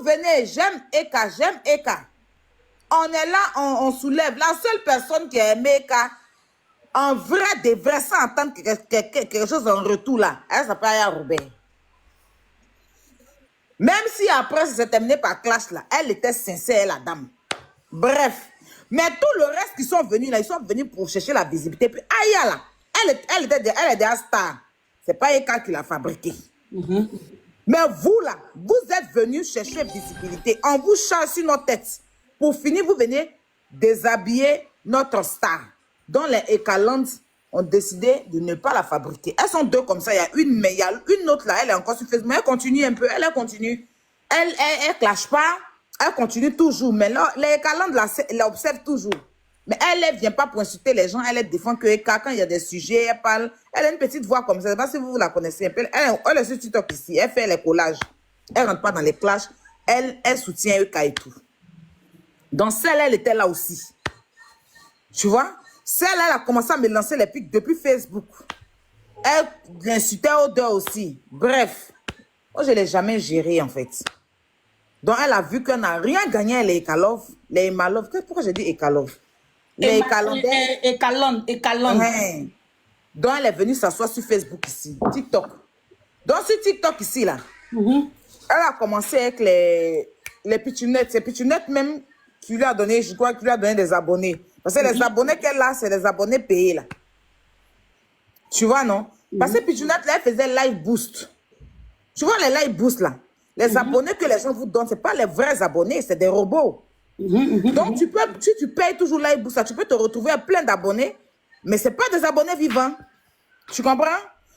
vous venez, j'aime Eka, j'aime Eka. On est là, on soulève. La seule personne qui a aimé Eka, en vrai, de vrai, sans entendre quelque chose en retour là, elle s'appelle Aya Robert. Même si après, ça s'est terminé par clash là, elle était sincère, la dame. Bref. Mais tout le reste qui sont venus là, ils sont venus pour chercher la visibilité. Puis Aya là, elle est déjà star. C'est pas Eka qui l'a fabriqué. Mais vous là, vous êtes venus chercher visibilité. On vous charge sur nos têtes. Pour finir, vous venez déshabiller notre star. Donc les Ekaland ont décidé de ne pas la fabriquer. Elles sont deux comme ça. Il y a une, mais il y a une autre là. Elle est encore sur Facebook. Elle continue un peu. Elle continue. Elle clash pas. Elle continue toujours. Mais là, les Ekaland l'observent toujours. Mais elle ne vient pas pour insulter les gens. Elle défend que quand il y a des sujets, elle parle. Elle a une petite voix comme ça. Je ne sais pas si vous la connaissez un peu. Elle est sur TikTok ici. Elle fait les collages. Elle ne rentre pas dans les clashs. Elle soutient Eka et tout. Donc celle, elle était là aussi. Tu vois? Celle, elle a commencé à me lancer les pics depuis Facebook. Elle insultait Odeur aussi. Bref. Moi, je ne l'ai jamais géré en fait. Donc elle a vu qu'elle n'a rien gagné les Ekalov. Les Emalov. Pourquoi j'ai dit Ekalov? Les Ekalandais. Ekaland. Ouais. Donc elle est venue s'asseoir sur Facebook ici. TikTok. Donc sur TikTok ici là. Elle a commencé avec les pitchounettes. Ces pitchounettes même qui lui a donné, je crois qu'il lui a donné des abonnés. Parce que les abonnés qu'elle a, c'est les abonnés payés là. Tu vois, non? Parce que pitchounette là, elle faisait live boost. Tu vois les live boost là? Les abonnés que les gens vous donnent, ce n'est pas les vrais abonnés, c'est des robots. Donc, si tu payes toujours live boost là, tu peux te retrouver à plein d'abonnés, mais ce n'est pas des abonnés vivants. Tu comprends?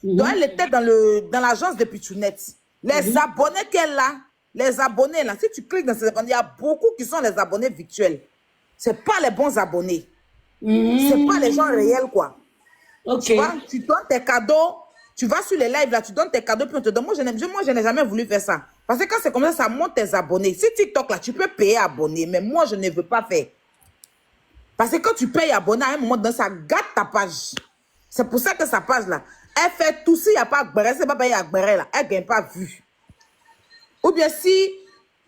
Donc, elle était dans l'agence de pitchounette. Les abonnés qu'elle a, les abonnés là, si tu cliques dans ces abonnés, il y a beaucoup qui sont les abonnés virtuels. Ce n'est pas les bons abonnés. Ce n'est pas les gens réels, quoi. Ok. Tu vois, tu donnes tes cadeaux, tu vas sur les lives là, tu donnes tes cadeaux, puis on te donne. Moi, je n'ai jamais voulu faire ça. Parce que quand c'est comme ça, ça monte tes abonnés. Si TikTok là, tu peux payer abonné, mais moi, je ne veux pas faire. Parce que quand tu payes abonné, à un moment donné, ça gâte ta page. C'est pour ça que sa page là, elle fait tout. S'il n'y a pas Agbere, c'est pas payé Agbere là, elle ne gagne pas vue. Ou bien si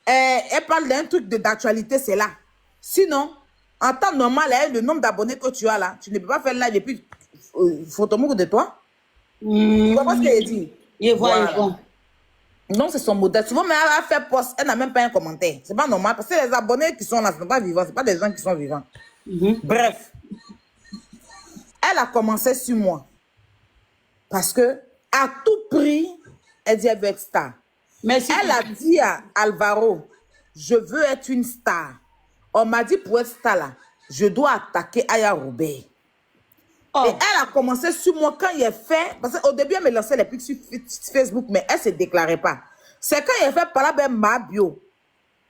elle parle d'un truc d'actualité, c'est là. Sinon, en temps normal, le nombre d'abonnés que tu as là, tu ne peux pas faire live et puis photo de toi. Tu vois ce qu'elle dit? Je vois, je vois. Non, c'est son modèle. Souvent, mais elle a fait post, elle n'a même pas un commentaire. C'est pas normal parce que les abonnés qui sont là, ce ne sont pas vivants, ce ne sont pas des gens qui sont vivants. Bref, elle a commencé sur moi parce que à tout prix, elle dit elle veut être star. Merci. Elle a dit à Alvaro, je veux être une star. On m'a dit pour être star là, je dois attaquer Aya Robert. Oh. Et elle a commencé sur moi quand il a fait, parce qu'au début elle me lançait les pics sur Facebook, mais elle ne se déclarait pas. C'est quand il a fait Palabem Mabio.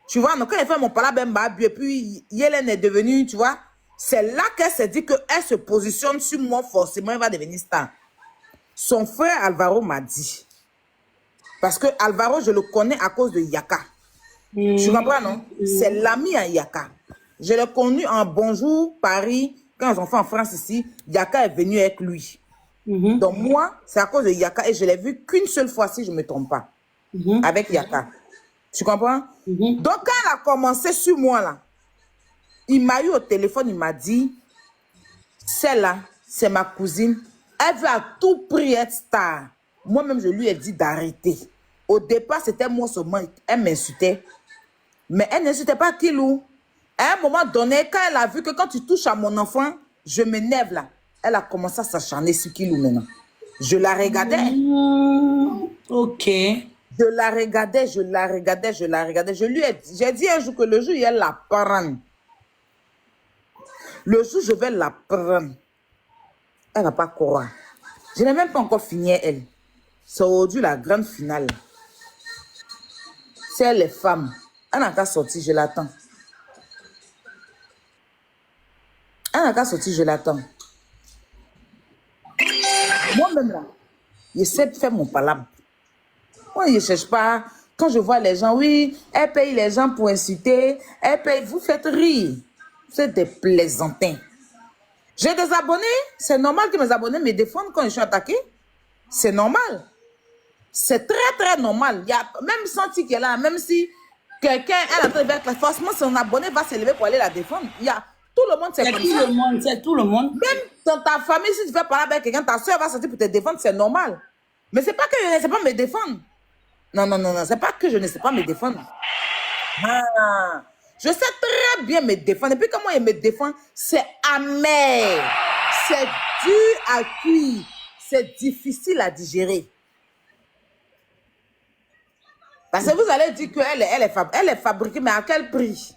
Tu vois, donc quand il a fait mon Palabem Mabio, et puis Yélène est devenue, tu vois, c'est là qu'elle s'est dit qu'elle se positionne sur moi, forcément, elle va devenir star. Son frère Alvaro m'a dit. Parce que Alvaro, je le connais à cause de Yaka. Tu comprends, non? C'est l'ami à Yaka. Je l'ai connu en Bonjour Paris. Quand ils ont fait en France ici, Yaka est venu avec lui. Donc moi, c'est à cause de Yaka et je l'ai vu qu'une seule fois, si je ne me trompe pas, avec Yaka. Tu comprends? Donc quand elle a commencé sur moi, là, il m'a eu au téléphone, il m'a dit, celle-là, c'est ma cousine. Elle veut à tout prix être star. Moi-même, je lui ai dit d'arrêter. Au départ, c'était moi seulement. Elle m'insultait. Mais elle n'insultait pas Kilou. À un moment donné, quand elle a vu que quand tu touches à mon enfant, je m'énerve là. Elle a commencé à s'acharner sur Kilou maintenant. Je la regardais. Ok. Je la regardais, je la regardais, je la regardais. J'ai dit un jour que le jour où elle la prend. Le jour où je vais la prendre, elle ne va pas croire. Je n'ai même pas encore fini elle. C'est aujourd'hui la grande finale. C'est les femmes. Elle n'a qu'à sortir, je l'attends. Elle n'a qu'à sortir, je l'attends. Moi-même là, je sais faire mon palabre. Moi, je ne cherche pas. Quand je vois les gens, oui, elle paye les gens pour insulter. Elle paye, vous faites rire. Vous êtes des plaisantins. J'ai des abonnés. C'est normal que mes abonnés me défendent quand je suis attaqué. C'est normal. C'est très, très normal. Il y a même senti qu'elle est là, même si Quelqu'un, elle est en train de faire classe. Forcément, son abonné va s'élever pour aller la défendre. Il y a tout le monde, c'est C'est comme tout ça. le monde, c'est tout le monde. Même dans ta famille, si tu fais parler avec quelqu'un, ta soeur va sortir pour te défendre, c'est normal. Mais c'est pas que je ne sais pas me défendre. Non, non, non, non, c'est pas que je ne sais pas me défendre. Ah, je sais très bien me défendre. Et puis comment il me défend, c'est amer. C'est dur à cuire. C'est difficile à digérer. Parce que vous allez dire qu'elle elle est fabriquée, mais à quel prix?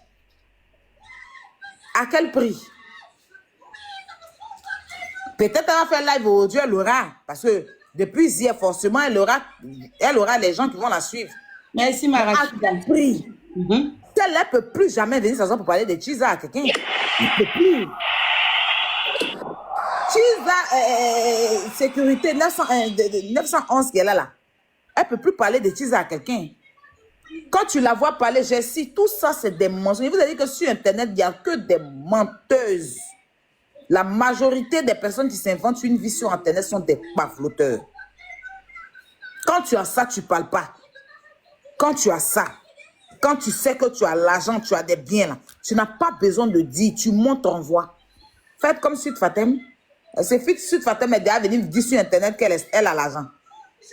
À quel prix? Peut-être elle va faire live aujourd'hui, elle aura. Parce que depuis hier, forcément, elle aura les gens qui vont la suivre. Merci, À Marachida. quel prix? Mhm. Elle ne peut plus jamais venir s'asseoir pour parler de Chiza à quelqu'un. Elle ne peut plus. Chiza, sécurité 911 qu'elle a là. Elle ne peut plus parler de Chiza à quelqu'un. Quand tu la vois parler, Jessie, tout ça c'est des mensonges. Je vous ai dit que sur Internet, il n'y a que des menteuses. La majorité des personnes qui s'inventent une vie sur Internet sont des pafloteurs. Quand tu as ça, tu ne parles pas. Quand tu as ça, quand tu sais que tu as l'argent, tu as des biens là, tu n'as pas besoin de dire, tu montes en voix. Faites comme Sud Fatem. C'est Sud Fatem est déjà venue dire sur Internet qu'elle a l'argent.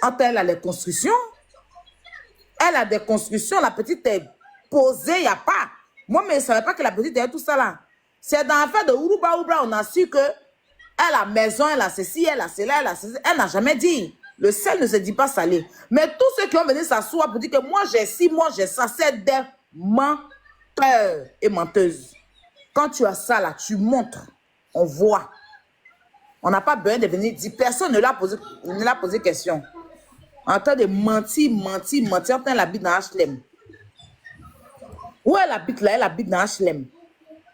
Entre elle a les constructions. Elle a des constructions, la petite est posée, il n'y a pas. Moi, mais je ne savais pas que la petite avait tout ça là. C'est dans l'affaire de Uruba, on a su que elle a maison, elle a ceci, elle a cela, elle a ceci. Elle n'a jamais dit. Le sel ne se dit pas salé. Mais tous ceux qui ont venu s'asseoir pour dire que moi j'ai ci, moi j'ai ça, c'est des menteurs et menteuses. Quand tu as ça là, tu montres, on voit. On n'a pas besoin de venir dire, personne ne l'a posé question. En train de mentir, mentir, mentir. En train elle habite dans HLM. Où elle habite là? Elle habite dans HLM.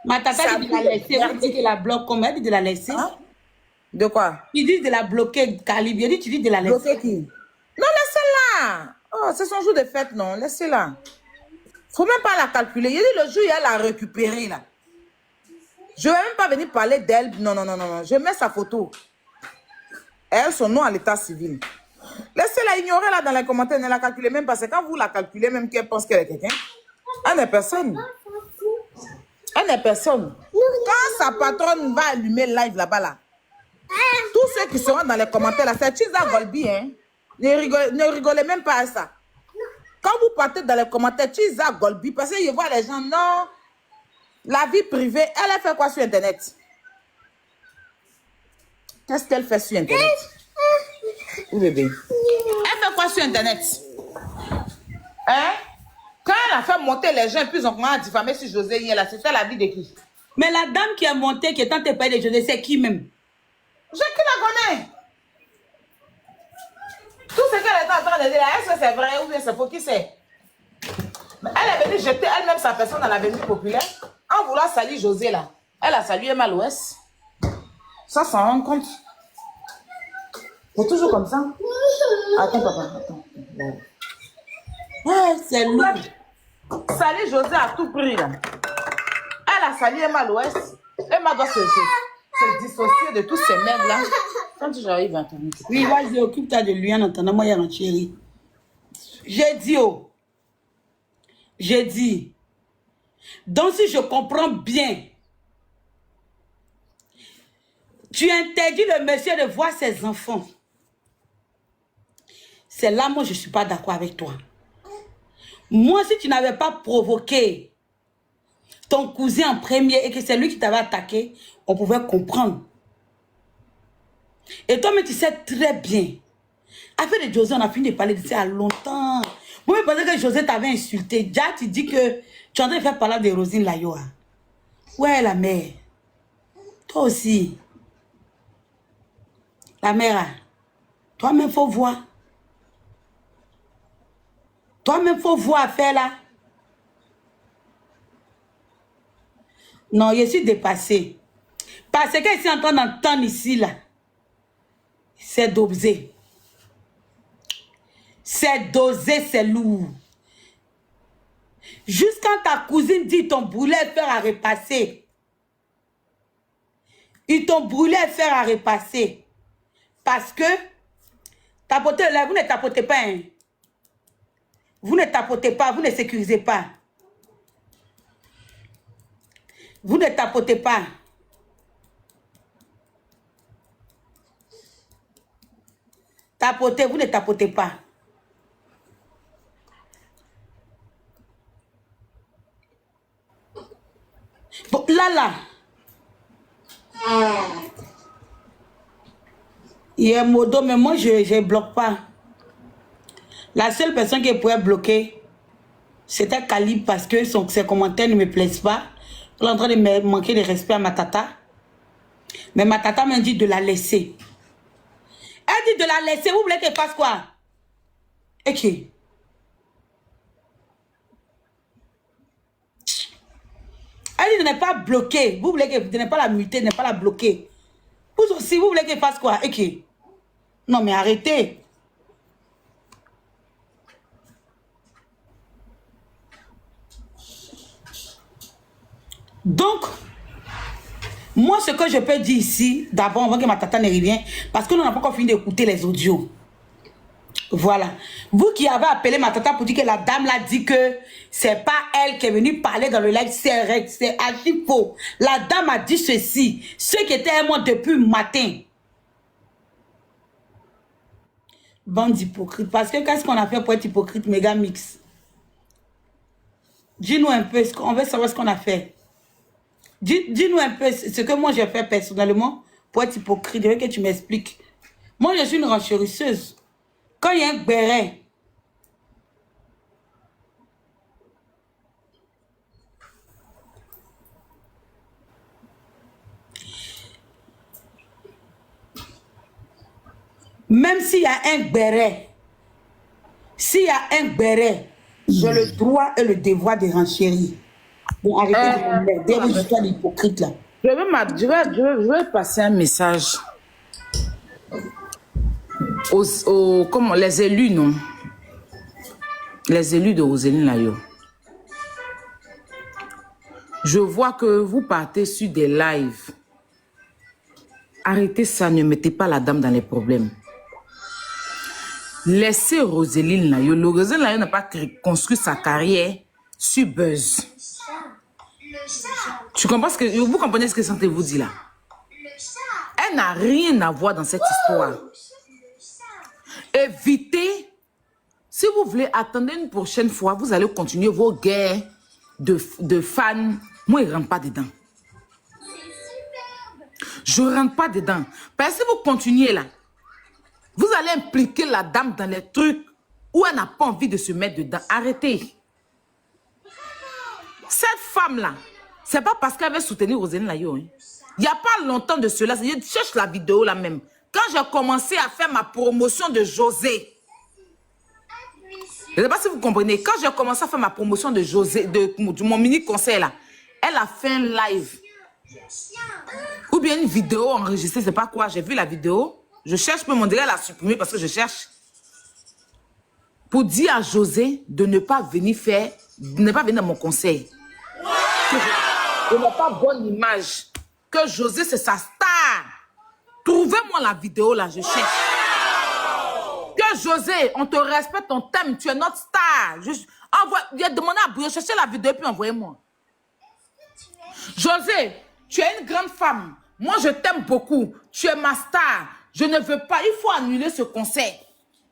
Ma tata dit de la laisser. Elle dit que la bloque comme elle dit de la laisser. Hein? De quoi? Il dit de la bloquer, Calibre. Il dit tu dis de la laisser. Bloquer qui? Non, laissez-la. Oh, c'est son jour de fête, non. Laissez-la. Faut même pas la calculer. Il dit le jour où elle a récupéré là. Je ne vais même pas venir parler d'elle. Non, non, non, non, non. Je mets sa photo. Elle, son nom à l'état civil. Laissez-la ignorer là dans les commentaires. Ne la calculez même pas. C'est quand vous la calculez, même qu'elle pense qu'elle est quelqu'un. Elle n'est personne. Elle n'est personne. Quand sa patronne va allumer le live là-bas, là, tous ceux qui seront dans les commentaires, là, c'est Chiza Golbi, hein. Ne rigolez même pas à ça. Quand vous partez dans les commentaires, Chiza Golbi, parce que je vois les gens, non, la vie privée, elle a fait quoi sur Internet? Qu'est-ce qu'elle fait sur Internet? Oui, bébé. Elle fait quoi sur Internet? Hein? Quand elle a fait monter les gens, puis on a diffamé sur José hier, là, c'était la vie de qui? Mais la dame qui est montée, qui est en train de parler de José, c'est qui même? Je qui la connais. Tout ce qu'elle est en train de dire là, est-ce que c'est vrai ou bien c'est faux? Qui sait? Elle est venue jeter elle-même sa personne dans l'avenue populaire en voulant saluer José là. Elle a salué Mal-Ouest. Ça s'en rend compte. C'est toujours comme ça. Attends, papa, attends. Ouais, c'est lourd. Salut José à tout prix là. Elle a salué Mal-Ouest. Emma doit se dissocier de tous ces mecs là. Quand j'arrive à Internet. Oui, vas-y, occupe-toi de lui en entendant moi, mon chéri. J'ai dit, oh. J'ai dit. Donc, si je comprends bien, tu interdis le monsieur de voir ses enfants. C'est là, moi, je ne suis pas d'accord avec toi. Moi, si tu n'avais pas provoqué ton cousin en premier et que c'est lui qui t'avait attaqué, on pouvait comprendre. Et toi, mais tu sais très bien. Après de José, on a fini de parler de ça il y a longtemps. Moi, je pensais que José t'avait insulté. Déjà, tu dis que tu es en train de faire parler de Rosine Layoa. Ouais, la mère. Toi aussi. La mère, toi-même, faut voir. Toi-même, faut voir à faire là. Non, je suis dépassée. Parce que je suis en train d'entendre ici, là. C'est dosé. C'est dosé, c'est lourd. Juste quand ta cousine dit ton brûlé fer à repasser. Ils t'ont brûlé fer à repasser. Parce que tapotez là, vous ne tapotez pas. Hein. Vous ne tapotez pas, vous ne sécurisez pas. Vous ne tapotez pas. Tapotez, vous ne tapotez pas. Bon, là. Il y a un modo, mais moi, je ne bloque pas. La seule personne qui pourrait bloquer, c'était Calibre parce que ses commentaires ne me plaisent pas. Elle est en train de me manquer de respect à ma tata. Mais ma tata m'a dit de la laisser. Elle dit de la laisser. Vous voulez qu'elle fasse quoi? Ok. Elle dit de ne pas bloquer. Vous voulez de ne pas la muter, de ne pas la bloquer. Vous aussi, vous voulez qu'elle fasse quoi? Ok. Non, mais arrêtez. Donc, moi, ce que je peux dire ici, d'abord, avant que ma tata ne revienne, parce que nous n'avons pas encore fini d'écouter les audios. Voilà. Vous qui avez appelé ma tata pour dire que la dame l'a dit que c'est pas elle qui est venue parler dans le live, c'est archi faux. La dame a dit ceci. Ceux qui étaient à moi depuis le matin. Bande d'hypocrite. Parce que qu'est-ce qu'on a fait pour être hypocrite, méga mix? Dis-nous un peu, on veut savoir ce qu'on a fait. Dis-nous un peu ce que moi j'ai fait personnellement pour être hypocrite. Je veux que tu m'expliques. Moi, je suis une renchérisseuse. Quand il y a un béret, même s'il y a un béret, j'ai le droit et le devoir de renchérir. Bon, arrêtez de m'emmerder, vous êtes l'hypocrite là. Je vais passer un message comment, les élus, non? Les élus de Roseline Layo. Je vois que vous partez sur des lives. Arrêtez ça, ne mettez pas la dame dans les problèmes. Laissez Roseline Layo. Roseline Layo n'a pas construit sa carrière sur buzz. Tu comprends ce que vous comprenez ce que Santé vous dit là? Elle n'a rien à voir dans cette histoire. Évitez. Si vous voulez attendre une prochaine fois, vous allez continuer vos guerres de fans. Moi, je ne rentre pas dedans. Je ne rentre pas dedans. Parce que si vous continuez là, vous allez impliquer la dame dans les trucs où elle n'a pas envie de se mettre dedans. Arrêtez. Cette femme-là, c'est pas parce qu'elle veut soutenir Roseline Layo. Hein. Il n'y a pas longtemps de cela. Je cherche la vidéo là même. Quand j'ai commencé à faire ma promotion de José, je ne sais pas si vous comprenez, quand j'ai commencé à faire ma promotion de José, de mon mini-concert là, elle a fait un live. Ou bien une vidéo enregistrée, c'est pas quoi. J'ai vu la vidéo. Je cherche, mais mon dirait la supprimer parce que je cherche. Pour dire à José de ne pas venir dans mon conseil. Je n'ai pas bonne image. Que José, c'est sa star. Trouvez-moi la vidéo là, je cherche. Que José, on te respecte, on t'aime, tu es notre star. J'ai demandé à Bouillon, cherchez la vidéo et puis envoyez-moi. José, tu es une grande femme. Moi, je t'aime beaucoup. Tu es ma star. Je ne veux pas. Il faut annuler ce concert.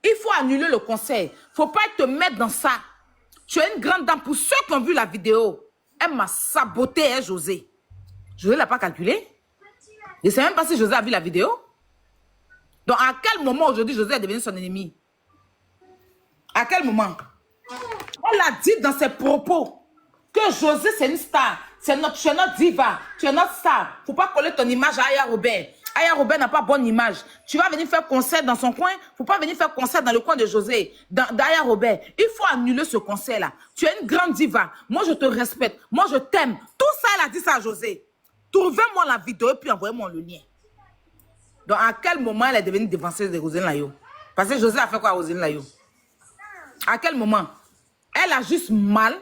Il faut annuler le concert. Il ne faut pas te mettre dans ça. Tu es une grande dame. Pour ceux qui ont vu la vidéo, elle m'a saboté, hein, José. José ne l'a pas calculé. Je ne sais même pas si José a vu la vidéo. Donc, à quel moment aujourd'hui José est devenu son ennemi? À quel moment? Elle a dit dans ses propos que José, c'est une star. Tu es notre diva. Tu es notre star. Il ne faut pas coller ton image à Aya Robert. Aya Robert n'a pas bonne image. Tu vas venir faire concert dans son coin. Il ne faut pas venir faire concert dans le coin de José, d'Aya Robert. Il faut annuler ce concert-là. Tu es une grande diva. Moi, je te respecte. Moi, je t'aime. Tout ça, elle a dit ça à José. Trouvez-moi la vidéo et puis envoyez-moi le lien. Donc, à quel moment elle est devenue défenseuse de Roseline Layo? Parce que José a fait quoi à Roseline Layo? À quel moment? Elle a juste mal.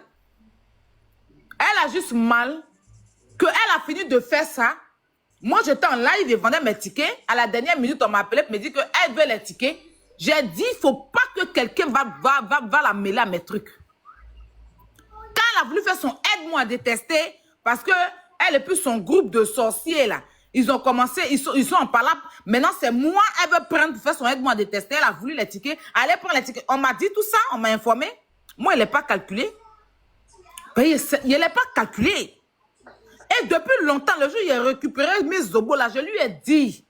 Elle a juste mal qu'elle a fini de faire ça. Moi, j'étais en live et vendais mes tickets. À la dernière minute, on m'a appelé pour me dire qu'elle veut les tickets. J'ai dit, il ne faut pas que quelqu'un va la mêler à mes trucs. Quand elle a voulu faire son aide-moi à détester, parce qu'elle Elle et puis son groupe de sorciers, là. Ils ont commencé, ils sont en palabre. Maintenant, c'est moi, elle veut prendre pour faire son aide-moi à détester. Elle a voulu les tickets. Allez prendre les tickets. On m'a dit tout ça, on m'a informé. Moi, elle n'est pas calculée. Il n'est pas calculé. Et depuis longtemps, le jour où il a récupéré Miss Dobo, là, je lui ai dit.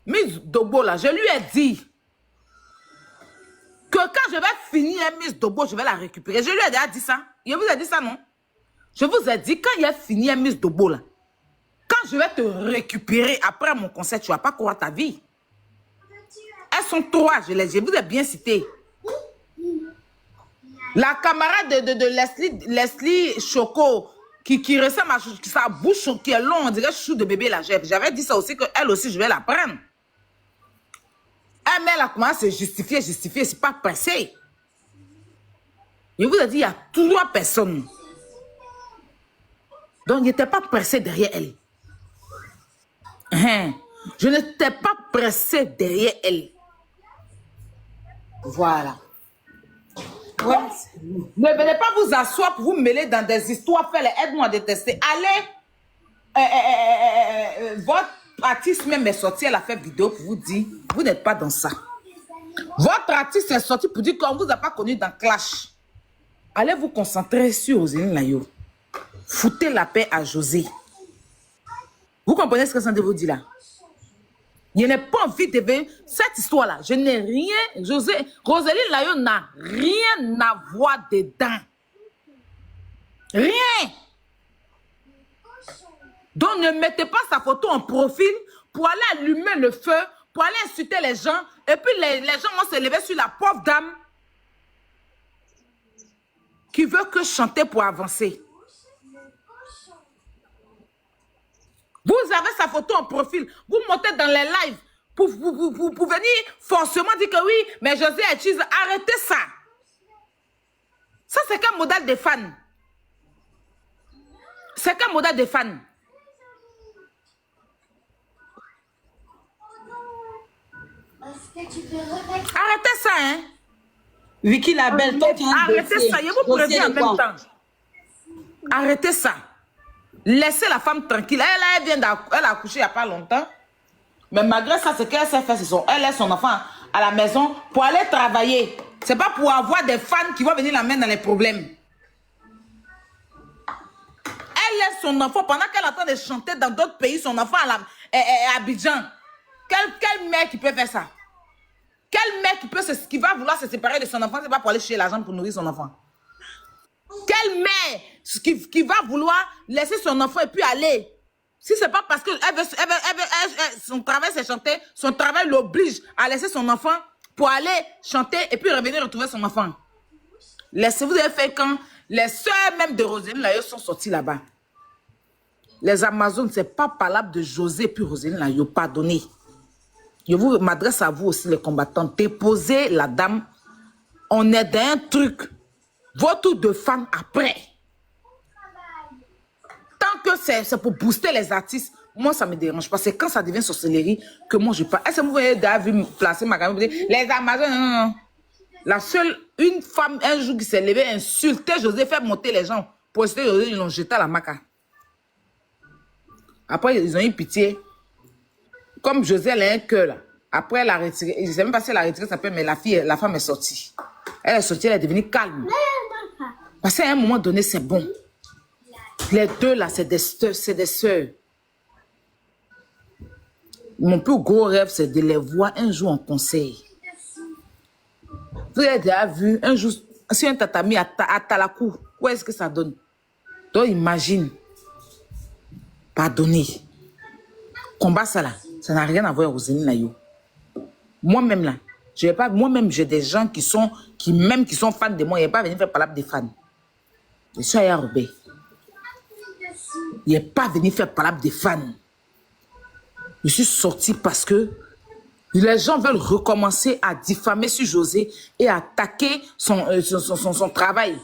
Miss Dobo, là, je lui ai dit que quand je vais finir Miss Dobo, je vais la récupérer. Je lui ai déjà dit ça. Je vous ai dit ça, non? Je vous ai dit, quand il a fini Miss Dobo, là, quand je vais te récupérer après mon concert, tu ne vas pas croire ta vie. Elles sont trois, je vous ai bien cité. La camarade de Leslie Choco, qui ressemble à sa bouche qui est longue, on dirait chou de bébé là. J'avais dit ça aussi, qu'elle aussi, je vais la prendre. Elle a commencé à se justifier, c'est pas pressé. Je vous ai dit, il y a trois personnes. Donc, il n'était pas pressé derrière elle. Je n'étais pas pressé derrière elle. Voilà. Ouais. Ne venez pas vous asseoir pour vous mêler dans des histoires. Aide-moi à détester. Allez, votre artiste même est sorti, elle a fait vidéo pour vous dire, vous n'êtes pas dans ça. Votre artiste est sorti pour dire qu'on ne vous a pas connu dans Clash. Allez vous concentrer sur Roseline Layo. Foutez la paix à José. Vous comprenez ce que ça vous dit là? Je n'ai pas envie de ver cette histoire-là. Je n'ai rien. Roseline Layo n'a rien à voir dedans. Rien. Donc ne mettez pas sa photo en profil pour aller allumer le feu, pour aller insulter les gens. Et puis les gens vont se lever sur la pauvre dame qui veut que chanter pour avancer. Vous avez sa photo en profil. Vous montez dans les lives pour venir forcément dire que oui, mais José est cheese. Arrêtez ça. Ça, c'est qu'un modèle de fan. C'est qu'un modèle de fan. Arrêtez ça, hein. Vicky la belle, toi, arrêtez ça. Je vous préviens en même temps. Arrêtez ça. Laissez la femme tranquille. Elle a accouché il n'y a pas longtemps. Mais malgré ça, ce qu'elle sait faire, elle laisse son enfant à la maison pour aller travailler. Ce n'est pas pour avoir des fans qui vont venir la mettre dans les problèmes. Elle laisse son enfant pendant qu'elle est en train de chanter dans d'autres pays, son enfant à Abidjan. Quel mère qui peut faire ça? Quel mère qui va vouloir se séparer de son enfant, c'est pas pour aller chercher l'argent pour nourrir son enfant? Quelle mère qui va vouloir laisser son enfant et puis aller? Si c'est pas parce que son travail c'est chanter, son travail l'oblige à laisser son enfant pour aller chanter et puis revenir retrouver son enfant. Laissez-vous avez fait quand les soeurs même de Roseline Layo sont sorties là-bas. Les Amazones, c'est pas parlable de José puis Roseline Layo, pardonnez. Je vous m'adresse à vous aussi les combattants. Déposez la dame. On est dans un truc. Votre de fans après. Tant que c'est pour booster les artistes, moi ça me dérange pas. C'est quand ça devient sorcellerie que moi je parle. Est-ce que vous voyez d'avoir vu placer ma caméra pour dire les Amazones, non. La seule, une femme un jour qui s'est levée, insulter José, faire monter les gens. Pour insulter José, ils l'ont jeté à la maca. Après, ils ont eu pitié. Comme José, elle a un cœur là. Après, elle a retiré. Je ne sais même pas si elle a retiré sa paix, mais la femme est sortie. Elle est sortie, elle est devenue calme. Parce qu'à un moment donné, c'est bon. Les deux là, c'est des sœurs. Mon plus gros rêve, c'est de les voir un jour en conseil. Vous avez déjà vu un jour, sur un tatami à Talakou, où est-ce que ça donne? Donc imagine. Pardonnez. Combat ça là, ça n'a rien à voir avec Roseline Layo. Moi-même là, je vais pas, moi-même j'ai des gens qui sont fans de moi, ils ne vont pas venir faire parler des fans. Je suis à Robert. Il n'est pas venu faire parler des fans. Je suis sorti parce que les gens veulent recommencer à diffamer sur José et à attaquer son travail.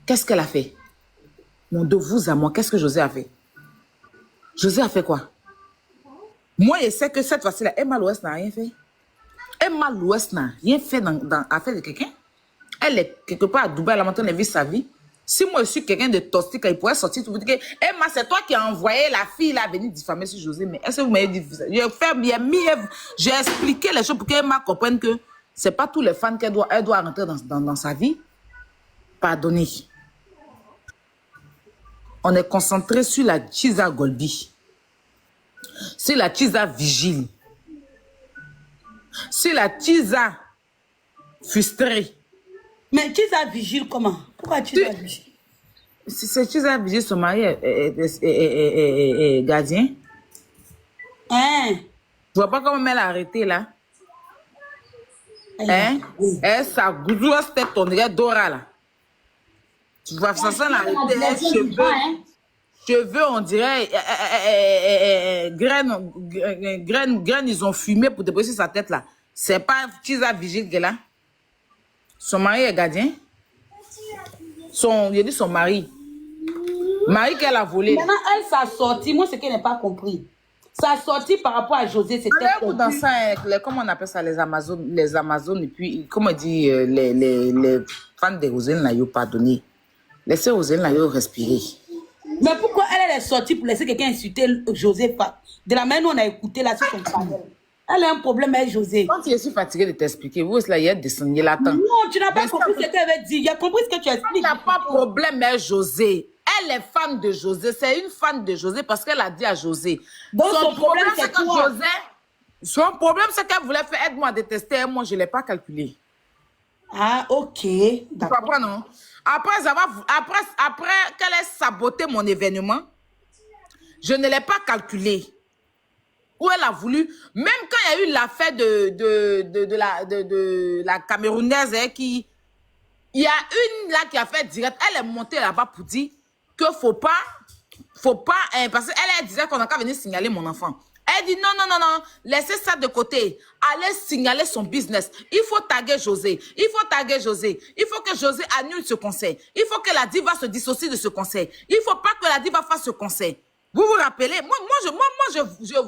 Qu'est-ce qu'elle a fait? Mon de vous à moi, qu'est-ce que José a fait? José a fait quoi? Moi, je sais que cette fois-ci, Emma Louest n'a rien fait. Emma Louest n'a rien fait dans l'affaire de quelqu'un. Elle est quelque part à Dubaï, elle a maintenant vivre sa vie. Si moi, je suis quelqu'un de toxique, il pourrait sortir tout vous dire que, Emma, c'est toi qui as envoyé la fille là venir diffamer sur José. Mais est-ce que vous m'avez dit ça? J'ai expliqué les choses pour qu'Emma comprenne que c'est pas tous les fans qu'elle doit rentrer dans sa vie. Pardonnez. On est concentré sur la Chisa Golbi, sur la Chisa Vigile, sur la Chisa frustrée. Mais tu as vigile comment? Pourquoi tu as vigile? C'est Chisa Vigile, son mari est gardien. Hein? Tu vois pas comment elle a arrêté là? Hein? Sa grosse tête, on dirait Dora là. Tu vois, ça sent l'arrêté, cheveux, on dirait graines, ils ont fumé pour déposer sa tête là. C'est pas Chisa Vigile qu'elle a. Son mari est gardien. Il a dit son mari. Mari qu'elle a volé. Maintenant, elle s'est sortie. Moi, ce qu'elle n'a pas compris. Ça a sorti par rapport à José. C'était dans ça, comment on appelle ça, les Amazones, et puis, comment on dit, les fans de Roselyne n'a pas donné. Laissez Roselyne n'a respirer. Mais pourquoi elle est sortie pour laisser quelqu'un insulter José? De la manière dont on a écouté là sur son panel. Elle a un problème avec José. Quand je suis fatiguée de t'expliquer, vous, là, il y a descendu là-dedans. Non, tu n'as pas compris ce qu'elle avait dit. Il a compris ce que tu expliques. Il n'y a pas de problème avec José. Elle est fan de José. C'est une fan de José parce qu'elle a dit à José. Donc, son problème, c'est que José, son problème, c'est qu'elle voulait faire aide-moi à détester. Et moi, je ne l'ai pas calculé. Ah, ok. Tu comprends, non? Après qu'elle ait saboté mon événement, je ne l'ai pas calculé. Où elle a voulu, même quand il y a eu l'affaire de la Camerounaise, il y a une là qui a fait direct, elle est montée là-bas pour dire que faut pas, parce qu'elle disait qu'on n'a qu'à venir signaler mon enfant. Elle dit non, laissez ça de côté, allez signaler son business. Il faut taguer José, il faut que José annule ce conseil, il faut que la diva se dissocie de ce conseil, il faut pas que la diva fasse ce conseil. Vous vous rappelez, moi,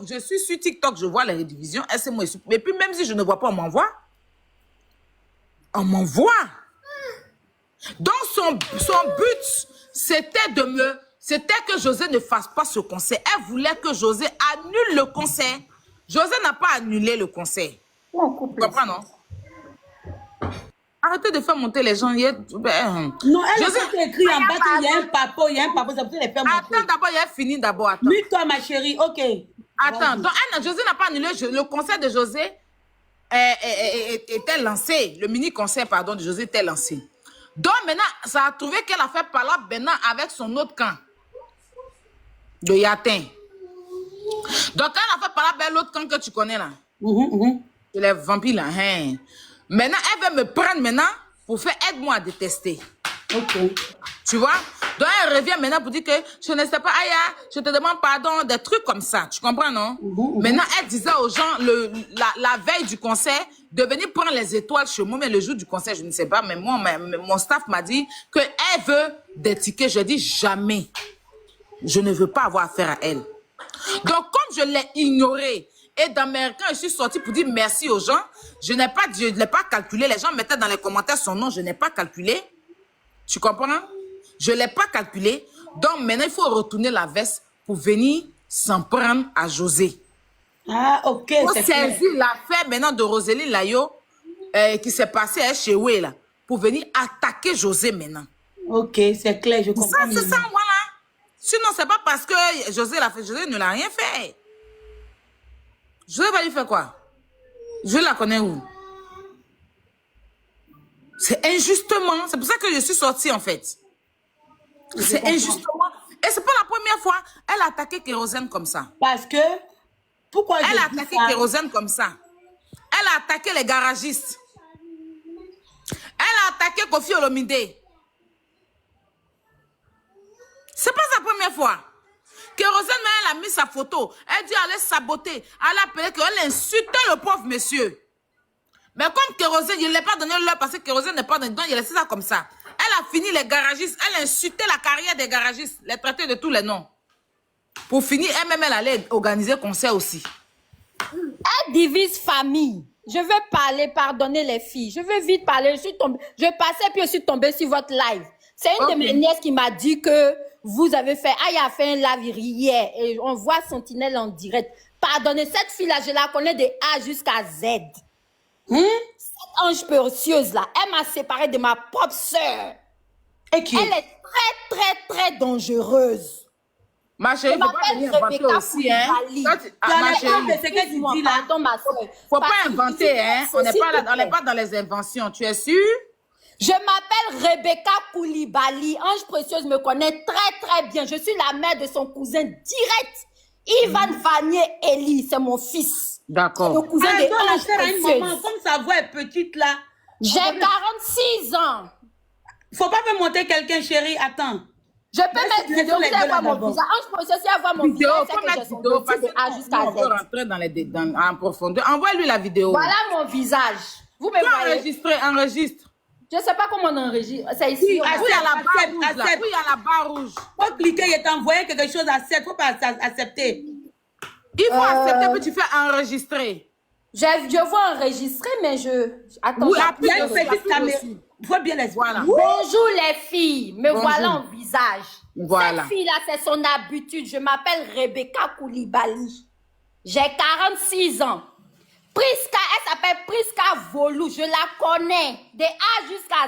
je suis sur TikTok, je vois les rediffusions, mais puis même si je ne vois pas, on m'envoie. On m'envoie. Donc, son but, c'était que José ne fasse pas ce conseil. Elle voulait que José annule le conseil. José n'a pas annulé le conseil. Tu comprends, non? Arrêtez de faire monter les gens. Non, elle a écrit en bas qu'il y a un papa, c'est pour ça les faire monter. Attends, d'abord, il a fini d'abord. Mute-toi, ma chérie, ok. Attends, donc José n'a pas annulé. Le conseil de José était lancé. Le mini-conseil, pardon, de José était lancé. Donc maintenant, ça a trouvé qu'elle a fait palabre maintenant avec son autre camp. De Yatin. Donc elle a fait palabre avec l'autre camp que tu connais là. Les vampires là. Hein. Maintenant, elle veut me prendre maintenant pour faire aide-moi à détester. Ok. Tu vois? Donc, elle revient maintenant pour dire que je ne sais pas, Aya, je te demande pardon, des trucs comme ça. Tu comprends, non? Maintenant, elle disait aux gens, la veille du concert, de venir prendre les étoiles chez moi, mais le jour du concert, je ne sais pas, mais moi, mon staff m'a dit qu'elle veut des tickets. Je dis jamais. Je ne veux pas avoir affaire à elle. Donc, comme je l'ai ignorée, et quand je suis sortie pour dire merci aux gens, je n'ai pas calculé. Les gens mettaient dans les commentaires son nom, je n'ai pas calculé. Tu comprends? Je ne l'ai pas calculé. Donc maintenant, il faut retourner la veste pour venir s'en prendre à José. Ah, ok. Il faut saisir l'affaire maintenant de Roselyne Layo qui s'est passée chez Wé là, pour venir attaquer José maintenant. Ok, c'est clair, je comprends. C'est ça, voilà. Sinon, c'est pas parce que José l'a fait. José ne l'a rien fait. José va lui faire quoi? Je la connais où? C'est injustement. C'est pour ça que je suis sortie, en fait. C'est injustement. Et c'est pas la première fois. Elle a attaqué Kérosène comme ça. Parce que... Pourquoi elle a attaqué Kérosène comme ça. Elle a attaqué les garagistes. Elle a attaqué Kofi Olomide. C'est pas sa première fois. Kérosène, elle a mis sa photo. Elle dit allez saboter. Elle a appelé qu'elle insultait le pauvre monsieur. Mais comme Kérosène, il ne l'a pas donné l'heure parce que Kérosène n'est pas donné, donc il a laissé ça comme ça. Elle a fini les garagistes. Elle a insulté la carrière des garagistes. Les traiter de tous les noms. Pour finir, elle-même, elle allait organiser concert aussi. Elle divise famille. Je veux parler, pardonner les filles. Je veux vite parler. Je passais puis je suis tombée sur votre live. C'est une de mes nièces qui m'a dit que vous avez fait, Aïe a fait un live hier et on voit Sentinelle en direct. Pardonnez, cette fille-là, je la connais de A jusqu'à Z. Cette ange précieuse là, elle m'a séparée de ma propre sœur. Et qui? Elle est très dangereuse. Ma chérie, Je faut pas m'appelle venir inventer Rebecca aussi, hein. Koulibaly. Toi, ma chérie, c'est qu'elle dit là. Pardon, ma soeur. faut pas inventer, hein. On n'est S'il pas te là, on n'est plaît. pas dans les inventions. Tu es sûre? Je m'appelle Rebecca Koulibaly. Ange Précieuse me connaît très bien. Je suis la mère de son cousin direct. Ivan Vanier Eli, c'est mon fils. D'accord. Le cousin de Elle doit la Ange faire à une maman. Précieuse. Comme sa voix est petite là. J'ai 46 ans. Faut pas me monter quelqu'un, chérie. Attends. Je peux mettre laissons vidéo, les vous allez deux voir là mon d'abord. visage. Ange Précieuse, si elle voit mon Vidéo, visage, faut c'est que mettre j'ai son vidéo dossier parce de A que jusqu'à on peut Z. rentrer en profondeur. Envoie-lui la vidéo. Voilà mon visage. Vous me Tu as voyez? enregistré, enregistre. Je ne sais pas comment on enregistre. C'est ici. Oui, on a- Oui, il y a la barre Accepte, rouge là. accepte. Oui, il y a la barre rouge. Faut cliquer, il t'a envoyé quelque chose à 7. Faut pas accepter. Il faut accepter, puis tu fais enregistrer. Je vois enregistrer, mais je... Attends, Oui, j'appuie Il y a une Appuie petite dessus. caméra. Faut bien les Voilà. Bonjour les filles, me Bonjour. voilà en visage. Voilà. Cette fille-là, c'est son habitude. Je m'appelle Rebecca Koulibaly. J'ai 46 ans. Priska, elle s'appelle Priska Volou. Je la connais. De A jusqu'à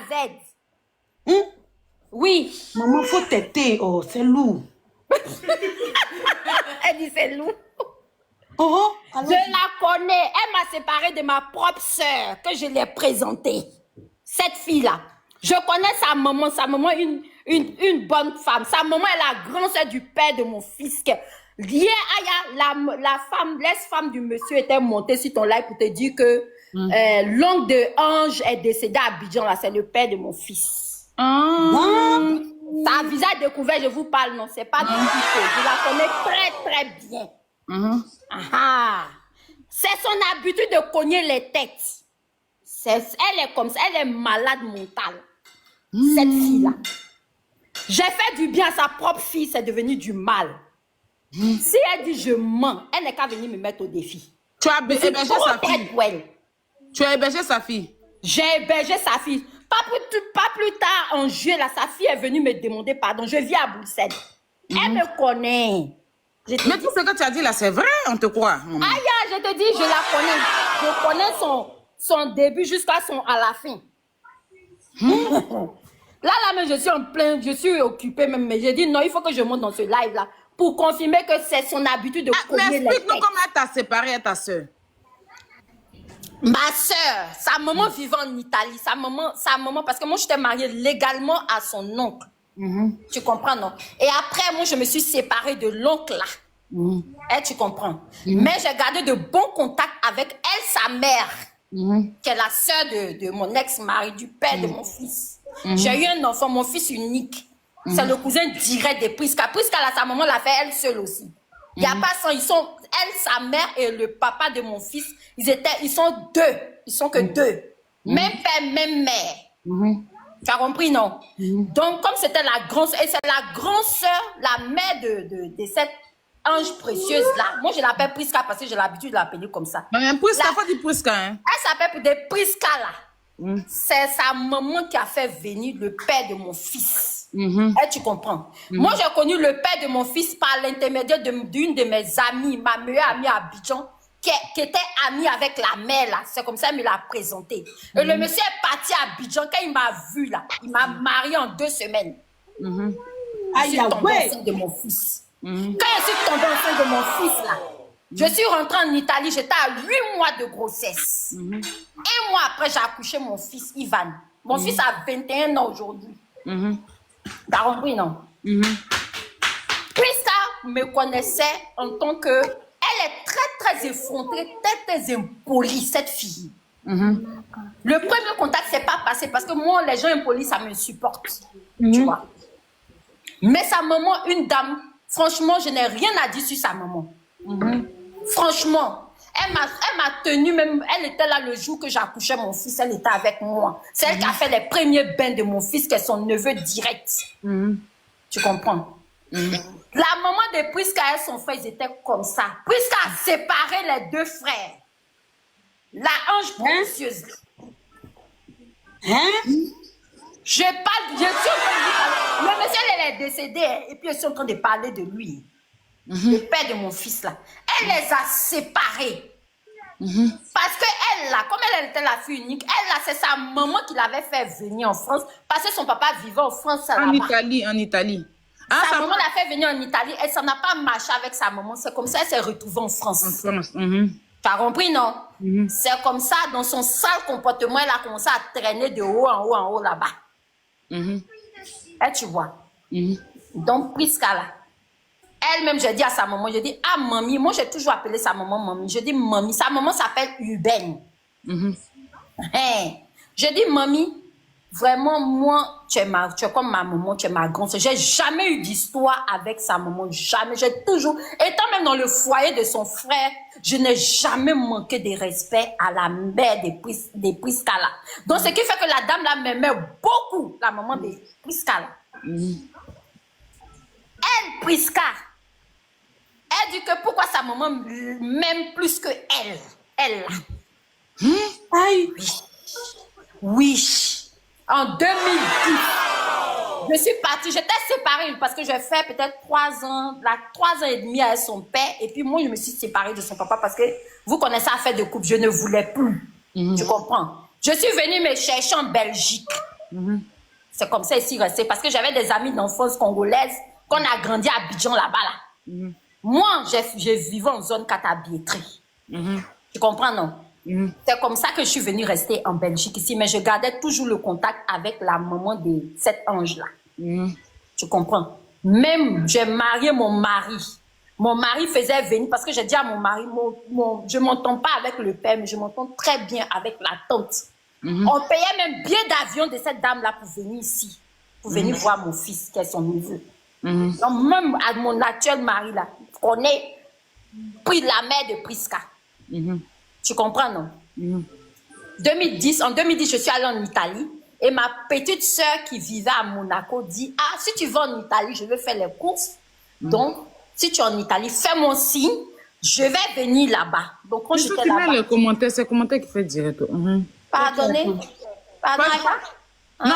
Z. Oui. Maman, faut t'aider. Oh, c'est lourd. Elle dit c'est lourd. Oh, alors. Je la connais. Elle m'a séparée de ma propre sœur que je l'ai présentée. Cette fille-là. Je connais sa maman. Sa maman, une bonne femme. Sa maman est la grande sœur du père de mon fils. Hier, Aya, la femme, l'ex-femme du monsieur était montée sur ton live pour te dire que l'oncle de Ange est décédé à Abidjan. Là, c'est le père de mon fils. Sa visage découvert, je vous parle, non, c'est pas du tout. Je la connais très bien. Ah, c'est son habitude de cogner les têtes. Elle est comme ça, elle est malade mentale. Cette fille-là. J'ai fait du bien à sa propre fille, c'est devenu du mal. Si elle dit je mens, elle n'est qu'à venir me mettre au défi. Tu as hébergé sa Trop fille. tête, ouais. Tu as hébergé sa fille. J'ai hébergé sa fille. Pas plus tard, en juillet, là, sa fille est venue me demander pardon. Je vis à Bruxelles. Elle me connaît. Je te Mais dis, tout ce que tu as dit là, c'est vrai, on te croit. maman. Aya, je te dis, je la connais. Je connais son début jusqu'à à la fin. Là, mais je suis en plein, je suis occupée même. Mais j'ai dit non, il faut que je monte dans ce live-là pour confirmer que c'est son habitude de Mais cogner les explique-nous têtes. comment elle t'a séparé à ta soeur. Ma soeur, sa maman vivait en Italie. Sa maman, parce que moi, j'étais mariée légalement à son oncle. Tu comprends, non? Et après, moi, je me suis séparée de l'oncle là. Tu comprends? Mais j'ai gardé de bons contacts avec elle, sa mère, qui est la soeur de mon ex-mari, du père de mon fils. J'ai eu un enfant, mon fils unique. C'est le cousin direct de Priska. Priska, là, sa maman l'a fait elle seule aussi. Il n'y a pas ça. Ils sont, elle, sa mère et le papa de mon fils, ils sont deux. Ils sont que deux. Même père, même mère. Tu as compris, non? Donc, comme c'était la grande sœur, et c'est la grande sœur, la mère de cette ange précieuse là. Moi, je l'appelle Priska parce que j'ai l'habitude de l'appeler comme ça. Mais Priska, La- faut dire Priska, hein. Elle s'appelle pour des Priska là. C'est sa maman qui a fait venir le père de mon fils. Tu comprends? Moi, j'ai connu le père de mon fils par l'intermédiaire d'une de mes amies, ma meilleure amie à Abidjan, qui était amie avec la mère là. C'est comme ça qu'elle me l'a présenté. Et le monsieur est parti à Abidjan. Quand il m'a vu là, il m'a marié en 2 semaines. Je suis Aïe, tombée ouais. enceinte de mon fils. Quand je suis tombée enceinte de mon fils là, je suis rentrée en Italie, j'étais à 8 mois de grossesse. 1 mois après, j'ai accouché mon fils Ivan. Mon fils a 21 ans aujourd'hui. T'as compris, non? Priska me connaissait en tant que... Elle est très effrontée, très impolie, cette fille. Le premier contact s'est pas passé parce que moi, les gens impolis, ça me supporte. Tu vois? Mais sa maman, une dame, franchement, je n'ai rien à dire sur sa maman. Franchement, elle m'a tenue même, elle était là le jour que j'accouchais mon fils, elle était avec moi. C'est elle qui a fait les premiers bains de mon fils, qui est son neveu direct. Tu comprends? La maman de Priska et son frère, ils étaient comme ça. Priska a séparé les 2 frères. La ange précieuse. Je parle, je suis en train de parler. Le monsieur, elle est décédée, hein, et puis je suis en train de parler de lui. Le père de mon fils, là. Elle les a séparés. Parce que elle, là, comme elle était la fille unique, elle, là, c'est sa maman qui l'avait fait venir en France, parce que son papa vivait en France. En Italie, en Italie. Ah, sa maman l'a fait venir en Italie, elle s'en a pas marché avec sa maman. C'est comme ça qu'elle s'est retrouvée en France. En France. Tu as compris, non? C'est comme ça, dans son sale comportement, elle a commencé à traîner de haut en haut là-bas. Et tu vois. Donc, Prisca, là, elle-même, j'ai dit à sa maman, je dis, ah, mamie, moi, j'ai toujours appelé sa maman mamie. Je dis, mamie, sa maman s'appelle Uben. Hey. Je dis, mamie, vraiment, moi, tu es comme ma maman, tu es ma grande soeur. J'ai jamais eu d'histoire avec sa maman, jamais. J'ai toujours, étant même dans le foyer de son frère, je n'ai jamais manqué de respect à la mère des Prisca là. Donc, ce qui fait que la dame là m'aimait beaucoup, la maman des Prisca là. Elle, Prisca, elle dit que pourquoi sa maman m'aime plus que elle. Elle là. Aïe. Oui. En 2010, je suis partie. J'étais séparée parce que j'ai fait peut-être 3 ans et demi avec son père. Et puis moi, je me suis séparée de son papa parce que vous connaissez l'affaire de couple. Je ne voulais plus. Tu comprends? Je suis venue me chercher en Belgique. C'est comme ça ici resté parce que j'avais des amis d'enfance congolaises qu'on a grandi à Abidjan là-bas. Là. Moi, je vivais en zone Katabietri. Tu comprends, non? C'est comme ça que je suis venue rester en Belgique ici, mais je gardais toujours le contact avec la maman de cet ange-là. Tu comprends? Même, j'ai marié mon mari. Mon mari faisait venir, parce que j'ai dit à mon mari, je ne m'entends pas avec le père, mais je m'entends très bien avec la tante. On payait même billet d'avion de cette dame-là pour venir ici, pour venir voir mon fils, qui est son neveu. Donc, même à mon actuel mari, là, on est pris la mère de Prisca. Tu comprends, non? En 2010, je suis allée en Italie et ma petite soeur qui vivait à Monaco dit, ah, si tu vas en Italie, je veux faire les courses. Donc, si tu es en Italie, fais mon signe, je vais venir là-bas. Donc, quand j'étais là-bas... les commentaires, c'est commentaires qui fait direct. Pardonnez. Non,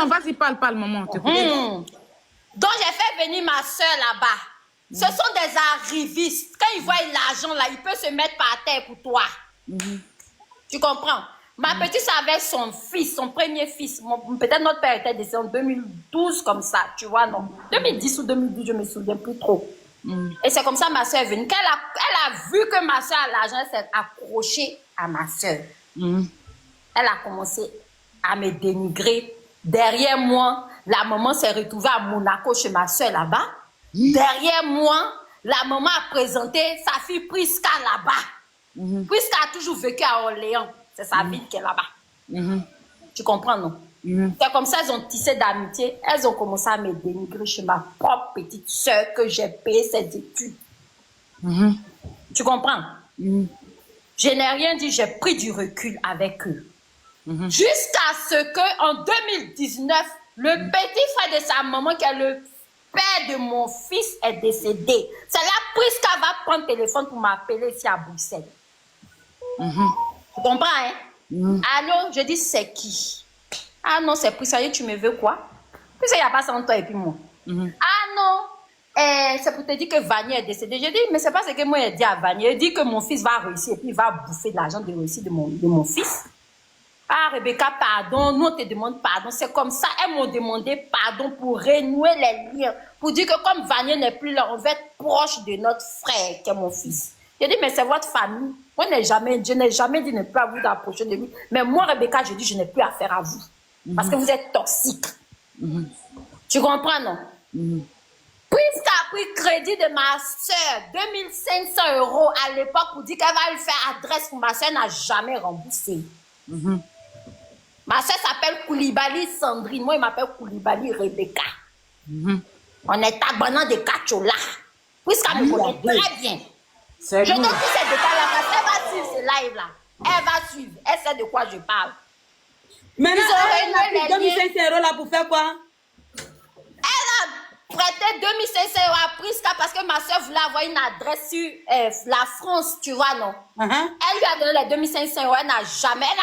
vas-y, parle, maman. Donc, j'ai fait venir ma soeur là-bas. Ce sont des arrivistes. Quand ils voient l'argent là, ils peuvent se mettre par terre pour toi. Tu comprends? Ma petite soeur avait son fils, son premier fils. Peut-être notre père était décédé en 2012 comme ça, tu vois, non? 2010 ou 2012, je ne me souviens plus trop. Et c'est comme ça ma soeur est venue. Quand elle a vu que ma soeur a l'argent, elle s'est accrochée à ma soeur. Elle a commencé à me dénigrer. Derrière moi, la maman s'est retrouvée à Monaco chez ma soeur là-bas. Derrière moi, la maman a présenté sa fille Prisca là-bas. Prisca a toujours vécu à Orléans. C'est sa ville qui est là-bas. Tu comprends, non? C'est comme ça, elles ont tissé d'amitié. Elles ont commencé à me dénigrer chez ma propre petite soeur que j'ai payé ses études. Tu comprends? Je n'ai rien dit, j'ai pris du recul avec eux. Jusqu'à ce que, en 2019, le petit frère de sa maman, qui est le père de mon fils, est décédé. C'est là Prisca va prendre le téléphone pour m'appeler ici à Bruxelles. Tu comprends, hein? Allô, je dis, c'est qui? Ah non, c'est Prisca, tu me veux quoi? Puis il n'y a pas ça entre toi et puis moi. Ah non, c'est pour te dire que Vania est décédé. Je dis, mais c'est pas ce que moi j'ai dit à Vania. Il dit que mon fils va réussir et puis il va bouffer de l'argent de réussir de mon fils. Ah, Rebecca, pardon, nous on te demande pardon. C'est comme ça, elles m'ont demandé pardon pour renouer les liens. Pour dire que comme Vania n'est plus là, on va être proche de notre frère, qui est mon fils. J'ai dit, mais c'est votre famille. Moi, je n'ai jamais dit ne plus à vous approcher de lui. Mais moi, Rebecca, je dis, je n'ai plus affaire à vous. Parce que vous êtes toxique. Tu comprends, non? Puisqu'elle a pris crédit de ma soeur, 2500 € à l'époque pour dire qu'elle va lui faire adresse pour ma soeur, n'a jamais remboursé. Ma soeur s'appelle Koulibaly Sandrine. Moi, il m'appelle Koulibaly Rebecca. On est tabanant de Kachola. Puisqu'elle me connaît très bien. Je donne tous ces détails-là parce qu'elle va suivre ce live-là. Elle va suivre. Elle sait de quoi je parle. Maintenant, elle a pris 2500 € là pour faire quoi? Elle a prêté 2500 € à Prisca parce que ma soeur voulait avoir une adresse sur la France, tu vois, non? Elle lui a donné les 2500 €. Elle n'a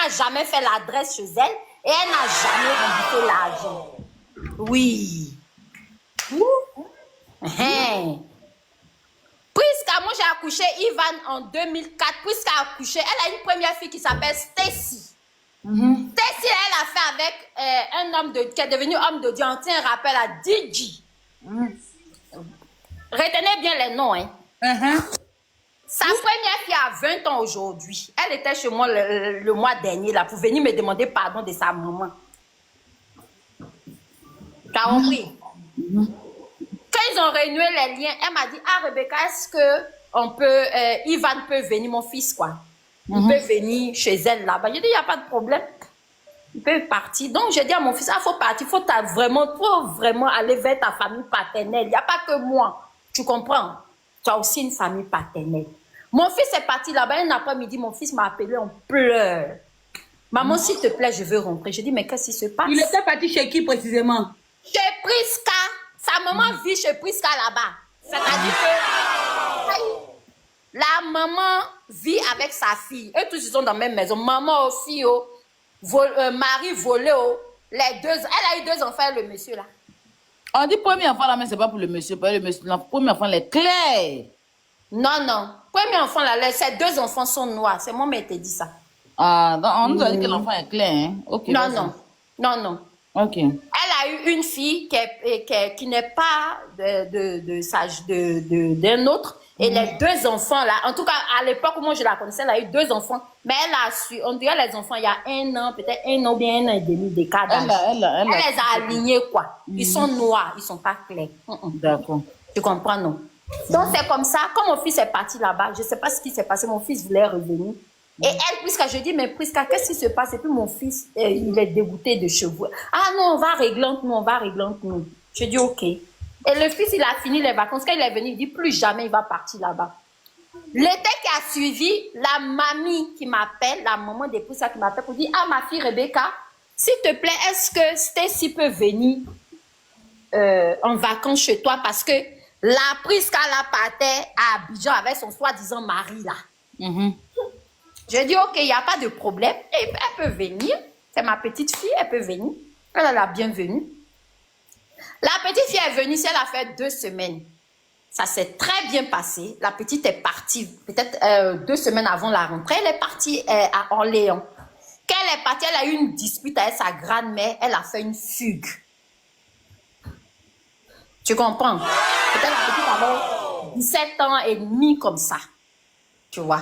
jamais fait l'adresse chez elle et elle n'a jamais remboursé l'argent. Oui. Hein. Prisca, moi j'ai accouché Ivan en 2004. Prisca a accouché. Elle a une première fille qui s'appelle Stacy. Stacy, elle a fait avec un homme qui est devenu homme de Dieu. On tient un rappel à DJ. Retenez bien les noms. Hein. Sa première fille a 20 ans aujourd'hui. Elle était chez moi le mois dernier là pour venir me demander pardon de sa maman. Tu as compris? Quand ils ont renoué les liens, elle m'a dit, ah Rebecca, est-ce que on peut, Ivan peut venir, mon fils, quoi. Il peut venir chez elle là-bas. J'ai dit, il n'y a pas de problème. Il peut partir. Donc, j'ai dit à mon fils, il faut partir, il faut vraiment aller vers ta famille paternelle. Il n'y a pas que moi. Tu comprends? Tu as aussi une famille paternelle. Mon fils est parti là-bas. Un après-midi, mon fils m'a appelé en pleurs. Maman, s'il te plaît, je veux rentrer. J'ai dit, mais qu'est-ce qui se passe? Il était parti chez qui précisément? Chez Prisca. Sa maman vit chez Prisca là-bas. C'est-à-dire que la maman vit avec sa fille. Eux tous, ils sont dans la même maison. Maman aussi, mari volé. Les deux, elle a eu 2 enfants, le monsieur là. On dit premier enfant là, mais c'est pas pour le monsieur. Pour le monsieur, le premier enfant, les clés. Non. Premier enfant là, ces 2 enfants sont noirs. C'est moi qui t'ai dit ça. Ah, donc on nous a dit que l'enfant est clair, hein? Ok. Non. Ok. Elle a eu une fille qui n'est pas d'un autre. Et les 2 enfants là, en tout cas à l'époque où moi je la connaissais, elle a eu 2 enfants. Mais elle a su, on dirait les enfants, il y a 1 an, peut-être 1 an ou bien 1 an et demi d'écart d'âge. Elle les a alignés quoi. Ils sont noirs, ils sont pas clairs. D'accord. Tu comprends, non? Donc c'est comme ça, quand mon fils est parti là-bas, je ne sais pas ce qui s'est passé, mon fils voulait revenir. Et elle, Prisca, je dis, mais Prisca, qu'est-ce qui se passe? Et puis mon fils, il est dégoûté de cheveux. Ah non, on va régler entre nous. Je dis, ok. Et le fils, il a fini les vacances. Quand il est venu, il dit, plus jamais il va partir là-bas. L'été qui a suivi, la mamie qui m'appelle, la maman de Prisca qui m'appelle pour dire, ah ma fille Rebecca, s'il te plaît, est-ce que Stacy peut venir en vacances chez toi? Parce que la Prisca la partait à Abidjan avec son soi-disant mari là. Je dis, ok, il n'y a pas de problème. Et elle peut venir. C'est ma petite fille, elle peut venir. Elle est la bienvenue. La petite fille est venue, elle a fait 2 semaines. Ça s'est très bien passé. La petite est partie, peut-être 2 semaines avant la rentrée. Elle est partie à Orléans. Quand elle est partie, elle a eu une dispute avec sa grand-mère. Elle a fait une fugue. Tu comprends? Peut-être la petite avait 17 ans et demi comme ça. Tu vois?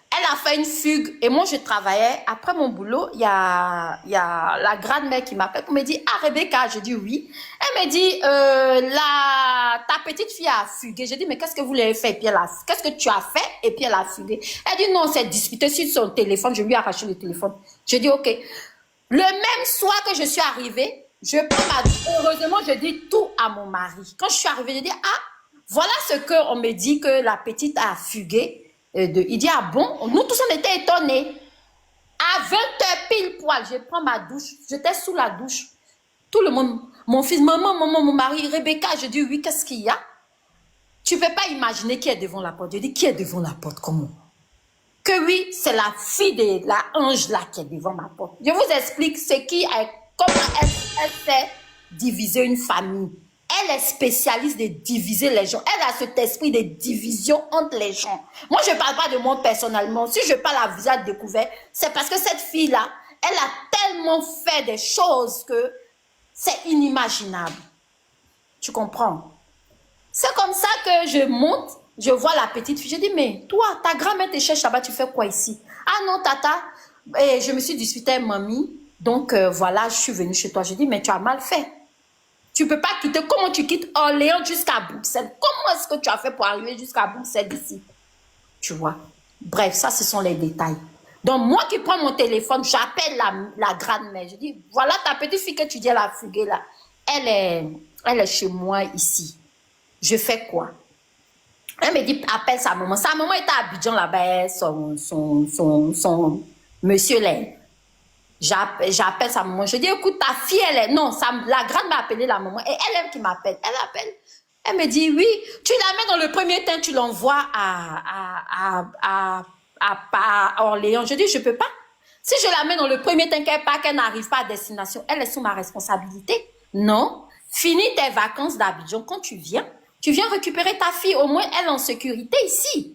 Elle a fait une fugue et moi je travaillais. Après mon boulot, il y a la grand-mère qui m'appelle pour me dire, ah Rebecca, je dis oui. Elle me dit, ta petite fille a fugué. Je dis, mais qu'est-ce que vous lui avez fait? Et puis qu'est-ce que tu as fait? Et puis elle a fugué. Elle dit, non, on s'est disputé sur son téléphone. Je lui ai arraché le téléphone. Je dis, ok. Le même soir que je suis arrivée, je prends ma douche. Heureusement, je dis tout à mon mari. Quand je suis arrivée, je dis, ah, voilà ce qu'on me dit que la petite a fugué. Il dit, ah bon? Nous tous, on était étonnés. À 20h pile poil, je prends ma douche. J'étais sous la douche. Tout le monde, mon fils, maman, mon mari, Rebecca, je dis, oui, qu'est-ce qu'il y a? Tu ne peux pas imaginer qui est devant la porte. Je dis, qui est devant la porte? Comment? Que oui, c'est la fille de la ange là qui est devant ma porte. Je vous explique comment elle fait diviser une famille. Elle est spécialiste de diviser les gens. Elle a cet esprit de division entre les gens. Moi, je ne parle pas de moi personnellement. Si je parle à visage découvert, c'est parce que cette fille-là, elle a tellement fait des choses que c'est inimaginable. Tu comprends? C'est comme ça que je monte, je vois la petite fille. Je dis, mais toi, ta grand-mère te cherche là-bas, tu fais quoi ici? Ah non, tata, je me suis disputée avec mamie. Donc, voilà, je suis venue chez toi. Je dis, mais tu as mal fait. Tu ne peux pas quitter. Comment tu quittes Orléans jusqu'à Bruxelles? Comment est-ce que tu as fait pour arriver jusqu'à Bruxelles ici? Tu vois? Bref, ça, ce sont les détails. Donc, moi qui prends mon téléphone, j'appelle la grand-mère. Je dis, voilà ta petite fille que tu dis, elle a fugué là. Elle est chez moi ici. Je fais quoi? Elle me dit, appelle sa maman. Sa maman était à Abidjan là-bas, son monsieur là. J'appelle sa maman. Je dis, écoute, ta fille, elle est... Non, la grande m'a appelé la maman. Et elle qui m'appelle. Elle appelle. Elle me dit, oui, tu la mets dans le premier temps, tu l'envoies à Orléans. Je dis, je ne peux pas. Si je la mets dans le premier temps qu'elle part, qu'elle n'arrive pas à destination, elle est sous ma responsabilité. Non. Finis tes vacances d'Abidjan. Quand tu viens récupérer ta fille. Au moins, elle est en sécurité ici.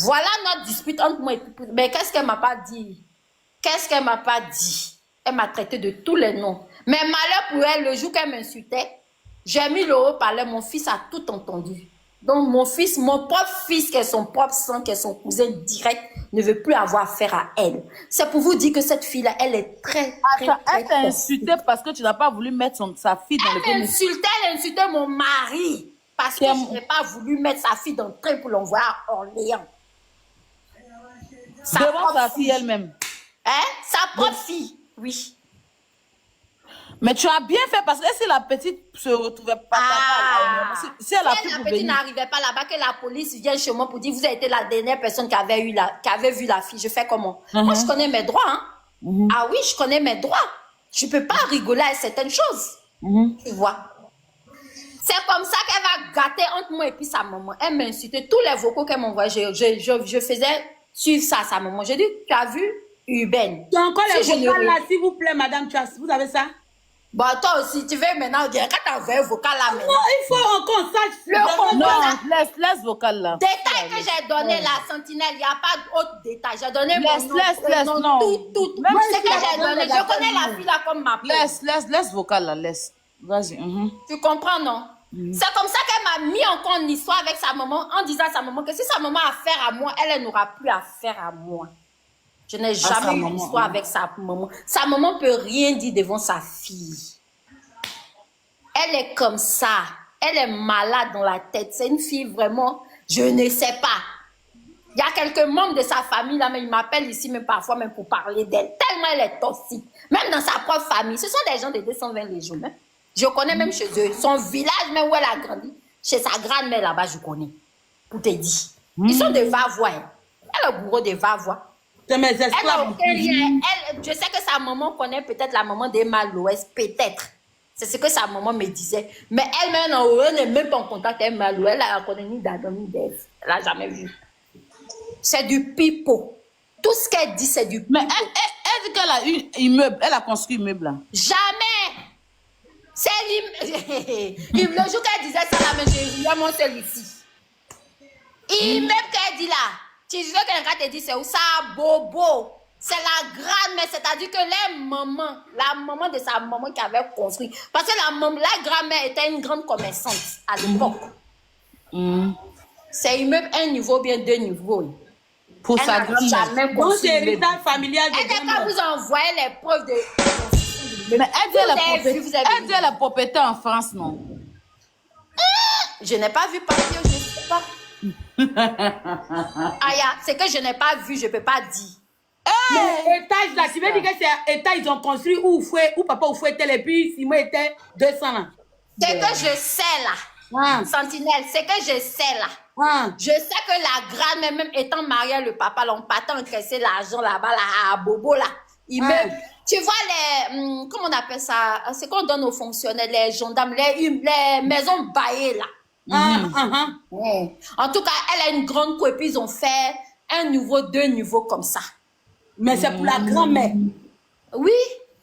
Voilà notre dispute entre moi et tout. Mais qu'est-ce qu'elle m'a pas dit? Qu'est-ce qu'elle m'a pas dit? Elle m'a traité de tous les noms. Mais malheur pour elle, le jour qu'elle m'insultait, j'ai mis le haut-parleur, mon fils a tout entendu. Donc mon fils, mon propre fils, qui est son propre sang, qui est son cousin direct, ne veut plus avoir affaire à elle. C'est pour vous dire que cette fille-là, elle est très, très, Attends, très elle t'a insulté parce que tu n'as pas voulu mettre sa fille dans le premier. Elle insultait mon mari. Parce que je n'ai pas voulu mettre sa fille dans le train pour l'envoyer à Orléans. Devant sa fille elle-même. Hein? Sa propre fille, oui. Mais tu as bien fait parce que si la petite se retrouvait pas là, si elle a pu la pour petite venir. n'arrivait pas là-bas, que la police vient chez moi pour dire vous avez été la dernière personne qui avait vu la fille. Je fais comment? Moi, je connais mes droits. Hein? Ah oui, je connais mes droits. Je ne peux pas rigoler à certaines choses. Tu vois? C'est comme ça qu'elle va gâter entre moi et puis sa maman. Elle m'insultait. Tous les vocaux qu'elle m'envoyait, je faisais suivre ça à sa maman. J'ai dit, tu as vu, Uben? Tu as encore les vocales là, s'il vous plaît, madame, vous avez ça? Bon, toi aussi, tu veux maintenant dire, quand tu as envoyé un vocal là maintenant. Non, il faut encore sache. Non, laisse vocal là. Détail que j'ai donné la sentinelle, il n'y a pas d'autres détails. J'ai donné mon nom, laisse, non. tout. Même Ce si que tu as j'ai donné donné, les je connais la fille là comme ma peau. Laisse vocal là, laisse. Vas-y. Tu comprends, non? C'est comme ça qu'elle m'a mis encore en histoire avec sa maman, en disant à sa maman que si sa maman a affaire à moi, elle n'aura plus affaire à moi. Je n'ai jamais eu d'histoire avec sa maman. Sa maman ne peut rien dire devant sa fille. Elle est comme ça. Elle est malade dans la tête. C'est une fille vraiment, je ne sais pas. Il y a quelques membres de sa famille là, mais ils m'appellent ici même parfois même pour parler d'elle. Tellement elle est toxique. Même dans sa propre famille. Ce sont des gens de 220 légions. Hein? Je connais même chez eux. Son village, même où elle a grandi. Chez sa grand-mère là-bas, je connais. Pour te dire. Ils sont des va-voix. Hein. Elle est bourreau de va-voix. C'est mes Elle n'a esclaves. aucun lien. Je sais que sa maman connaît peut-être la maman d'Emma Loès. Peut-être. C'est ce que sa maman me disait. Mais elle-même, elle n'est même pas en contact avec Emma Loès. Elle ne la connaît ni d'Adam ni d'Ève. Elle n'a jamais vu. C'est du pipeau. Tout ce qu'elle dit, c'est du pipeau. Mais elle dit qu'elle a eu immeuble. Elle a construit immeuble là. Jamais. C'est le jour qu'elle disait ça, là, mais j'ai vraiment seul ici. Immeuble qu'elle dit là. Tu veux que quelqu'un te dise c'est où ça, bobo. C'est la grand-mère, c'est-à-dire que la maman de sa maman qui avait construit. Parce que la grand-mère était une grande commerçante à l'époque. C'est immeuble un niveau, bien deux niveaux. Pour Elle sa n'a grand-mère. jamais Donc, construit c'est immeuble. héritage familial de Elle n'a grand-mère. pas vous envoyer les preuves de... Mais elle dit vous avez vu. elle a propriété en France, non? Je n'ai pas vu papier, je ne sais pas. Aya, c'est que je n'ai pas vu, je ne peux pas dire. Mais étage là, tu veux dire que c'est étage, ils ont construit où papa ou fouet tel et puis Simon était 200 là. C'est que je sais là. Sentinelle, c'est que je sais là. Je sais que la grand-mère, même étant mariée, le papa, là, on partait encaisser l'argent là-bas, là, à Bobo, là. Tu vois les... comment on appelle ça? C'est qu'on donne aux fonctionnaires, les gendarmes, les maisons baillées, là. En tout cas, elle a une grande cour et puis ils ont fait un niveau, deux niveaux comme ça. Mais c'est pour la grand-mère. Oui,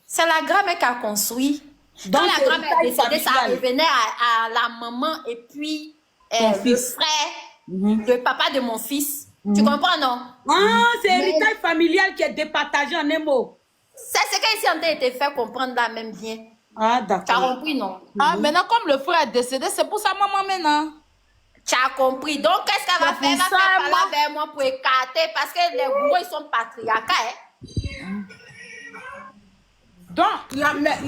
c'est la grand-mère qui a construit. Donc, Quand la grand-mère est décédée, ça familial. revenait à la maman et puis le frère, le papa de mon fils. Tu comprends, non? C'est héritage familial qui est départagé en un mot. C'est ce qu'ici on a été fait comprendre là même bien. Ah, Tu as d'accord. compris, non? Ah, maintenant, comme le frère est décédé, c'est pour sa maman maintenant. Tu as compris. Donc, qu'est-ce qu'elle va C'est faire? Elle va pour ça, faire moi. parler vers moi pour écarter parce que les bourreaux, ils sont patriarcats. Hein? Donc,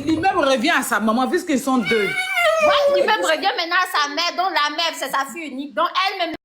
l'immeuble revient à sa maman, puisqu'ils sont deux. Ouais, il même revient maintenant à sa mère, donc la mère, c'est sa fille unique. Donc, elle-même.